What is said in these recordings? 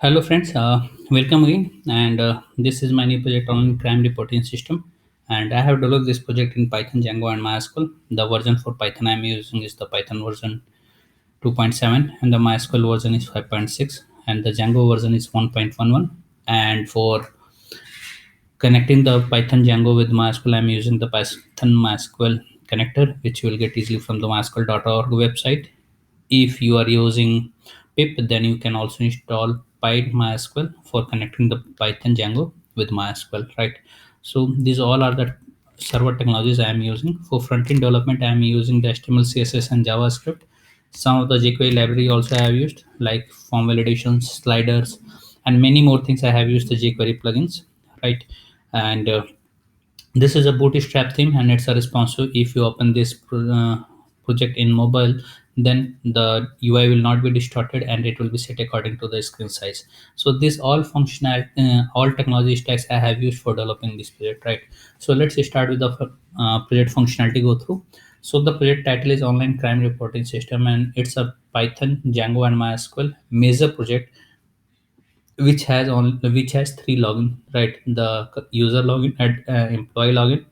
Hello friends, welcome again and this is my new project on crime reporting system and I have developed this project in Python, Django and MySQL. The version for Python I am using is the Python version 2.7 and the MySQL version is 5.6 and the Django version is 1.11 and for connecting the Python Django with MySQL I'm using the Python MySQL connector which you will get easily from the mysql.org website. If you are using pip, then you can also install PyMySQL for connecting the Python Django with MySQL, right? So these all are the server technologies I am using. For front-end development, I am using the HTML, CSS, and JavaScript. Some of the jQuery library also I have used, like form validations, sliders, and many more things. I have used the jQuery plugins, right? And this is a bootstrap theme and it's a responsive. If you open this project in mobile, then the UI will not be distorted and it will be set according to the screen size. So this all functional all technology stacks I have used for developing this project, right? So let's start with the project functionality go through. So the project title is online crime reporting system and it's a Python, Django and MySQL major project which has three login, right? The user login, employee login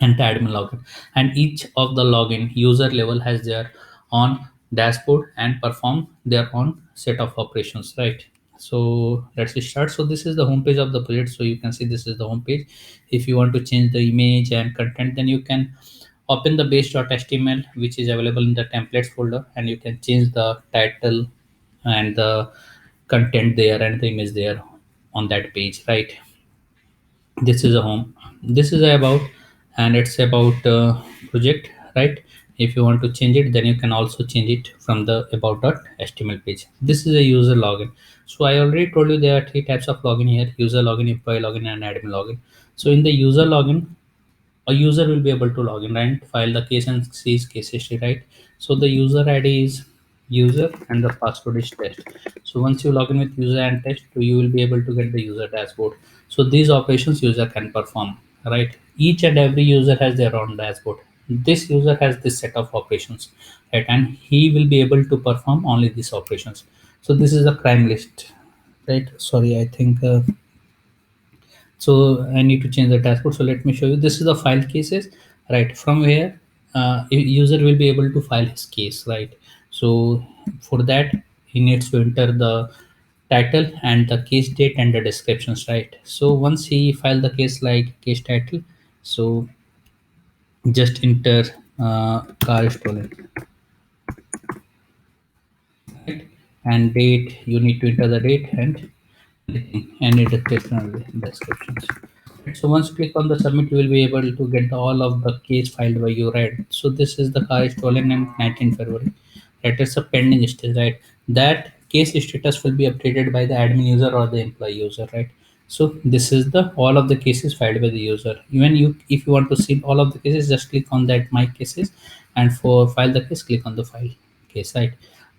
and the admin login, and each of the login user level has their own dashboard and perform their own set of operations, right? So let's start. So this is the home page of the project. So you can see this is the home page. If you want to change the image and content, then you can open the base.html which is available in the templates folder and you can change the title and the content there and the image there on that page, right? This is a home. This is a about, and it's about project, right? If you want to change it, then you can also change it from the about.html page. This is a user login. So I already told you there are three types of login here: user login, employee login, and admin login. So in the user login, a user will be able to log in, right? File the case and sees case history, right? So the user ID is user and the password is test. So once you log in with user and test, you will be able to get the user dashboard. So these operations user can perform, right? Each and every user has their own dashboard. This user has this set of operations, right? And he will be able to perform only these operations. So this is a crime list, right? Sorry, I think so I need to change the dashboard. So let me show you. This is the file cases, right? From where user will be able to file his case, right? So for that he needs to enter the title and the case date and the descriptions, right? So once he file the case like case title, so just enter car stolen, right? And date, you need to enter the date and any descriptions. So once you click on the submit, you will be able to get all of the case filed by you, right? So this is the car stolen in 19 February. Right, it's a pending stage, right? That case status will be updated by the admin user or the employee user, right? So this is the all of the cases filed by the user. Even you, if you want to see all of the cases, just click on that my cases, and for file the case, click on the file case, right?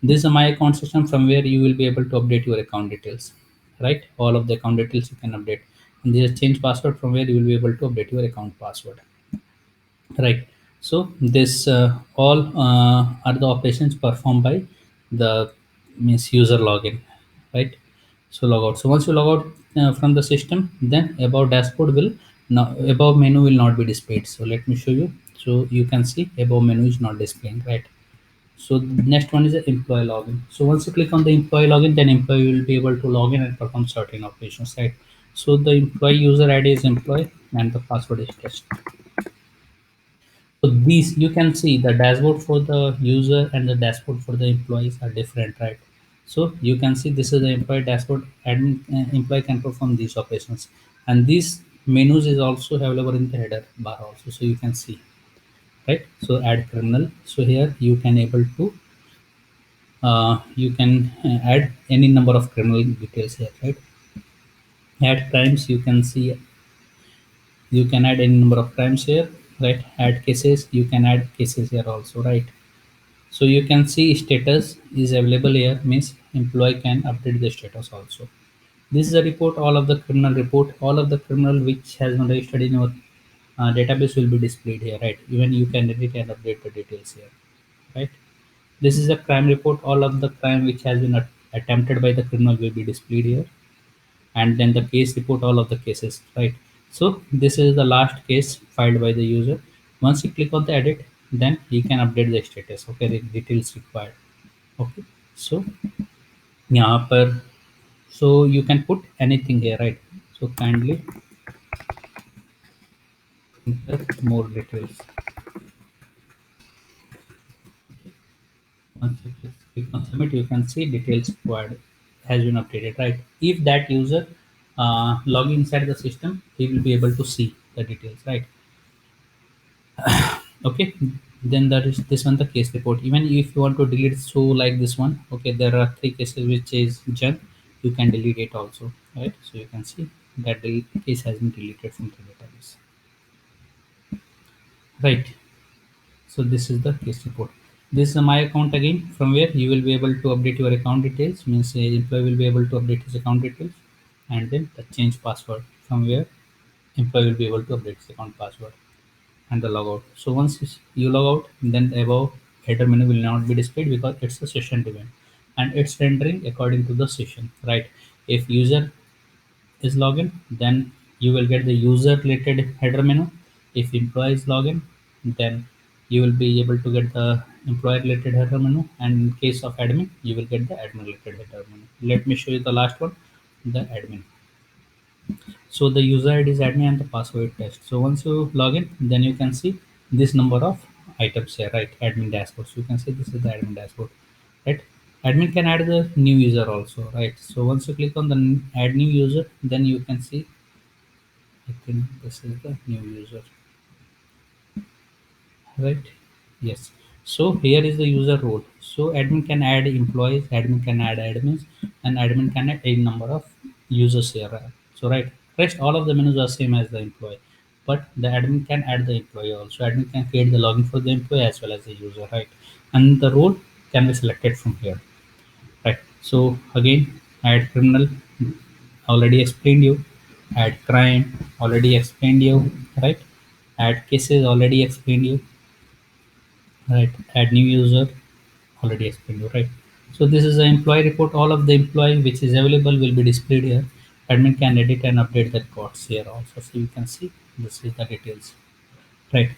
This is a my account system from where you will be able to update your account details, right? All of the account details you can update. And there's change password from where you will be able to update your account password, right? So this all are the operations performed by the means user login, right? So log out. So once you log out from the system, then about dashboard will now above menu will not be displayed. So let me show you. So you can see above menu is not displaying, right? So the next one is the employee login. So once you click on the employee login, then employee will be able to log in and perform certain operations, right? So the employee user ID is employee and the password is test. So these you can see the dashboard for the user and the dashboard for the employees are different, right? So you can see this is the employee dashboard. Admin employee can perform these operations, and these menus is also available in the header bar also. So you can see, right? So add criminal. So here you can able to you can add any number of criminal details here, right? Add crimes. You can see you can add any number of crimes here, right? Add cases. You can add cases here also, right? So you can see status is available here, means employee can update the status also. This is a report, all of the criminal report, all of the criminal which has been registered in your database will be displayed here, right? Even you can edit and update the details here, right? This is a crime report, all of the crime which has been attempted by the criminal will be displayed here, and then the case report all of the cases, right? So this is the last case filed by the user. Once you click on the edit, then you can update the status, okay, the details required, okay. So यहाँ पर, so you can put anything here, right? So kindly enter more details. Once you click on submit, you can see details required has been updated, right? If that user log inside the system, he will be able to see the details, right? Okay. Then there is this one, the case report. Even if you want to delete, so like this one, okay, there are three cases which is junk. You can delete it also, right? So you can see that the case has been deleted from the database, right? So this is the case report. This is my account again, from where you will be able to update your account details. Means employee will be able to update his account details, and then the change password, from where employee will be able to update his account password, and the logout. So once you log out, then the above header menu will not be displayed because it's a session event, and it's rendering according to the session, right? If user is login, then you will get the user related header menu. If employee is login, then you will be able to get the employee related header menu. And in case of admin, you will get the admin related header menu. Let me show you the last one, the admin. So the user ID is admin and the password test. So once you log in, then you can see this number of items here, right? Admin dashboard. So you can see this is the admin dashboard, right? Admin can add the new user also, right? So once you click on the add new user, then you can see, I think this is the new user, right? Yes. So here is the user role. So admin can add employees, admin can add admins, and admin can add a number of users here. So right, rest all of the menus are same as the employee, but the admin can add the employee also. Admin can create the login for the employee as well as the user, right? And the role can be selected from here, right? So again, add criminal, already explained you. Add crime, already explained you, right? Add cases, already explained you, right? Add new user, already explained you, right? So this is the employee report. All of the employee which is available will be displayed here. Admin can edit and update the records here also. So you can see this is the details, right?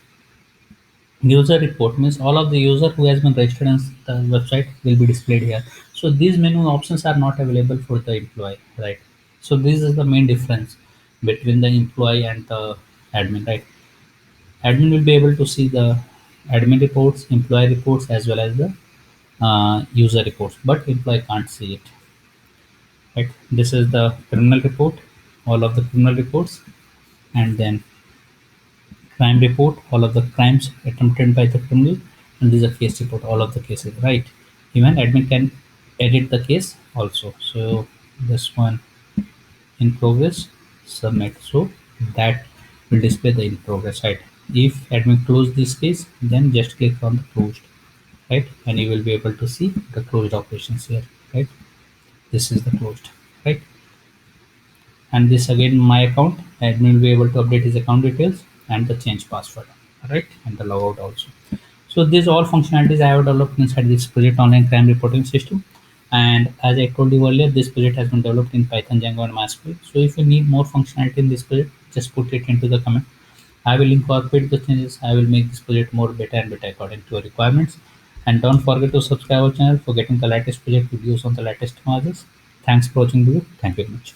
User report means all of the user who has been registered on the website will be displayed here. So these menu options are not available for the employee, right? So this is the main difference between the employee and the admin, right? Admin will be able to see the admin reports, employee reports, as well as the user reports, but employee can't see it, right? This is the criminal report, all of the criminal reports, and then crime report, all of the crimes attempted by the criminal, and this is a case report, all of the cases, right? Even admin can edit the case also. So this one in progress, submit. So that will display the in progress, right? If admin close this case, then just click on the closed, right? And you will be able to see the closed operations here, right? This is the closed, right? And this again my account, admin will be able to update his account details and the change password, right? And the logout also. So these all functionalities I have developed inside this project online crime reporting system. And as I told you earlier, this project has been developed in Python, Django, and MySQL. So if you need more functionality in this project, just put it into the comment. I will incorporate the changes. I will make this project more better and better according to your requirements. And don't forget to subscribe our channel for getting the latest project videos on the latest technologies. Thanks for watching the video. Thank you very much.